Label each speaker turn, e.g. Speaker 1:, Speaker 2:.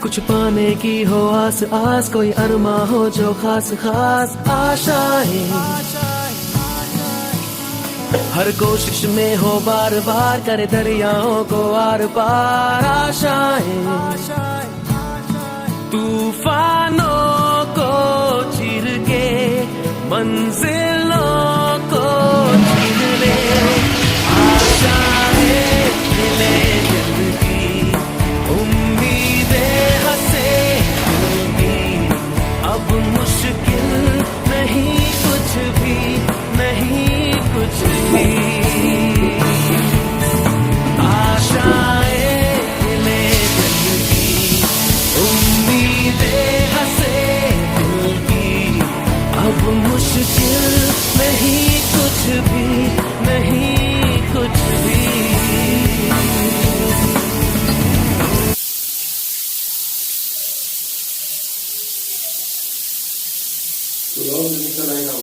Speaker 1: कुछ पाने की हो आस आस, कोई अरमा हो जो खास खास आशाएं, हर कोशिश में हो बार बार करे दरियाओं को आर पार आशाएं, तूफानों को चीर के मंजिलों को चीर ले, आशाएं मिले दिल की, उम्मीदें हंसे दिल की, अब मुश्किल नहीं कुछ भी, नहीं कुछ भी, आशाएं मिले दिल की, उम्मीदें हंसे दिल की, अब मुश्किल नहीं कुछ भी, नहीं कुछ भी।
Speaker 2: तो और निकल आएगा।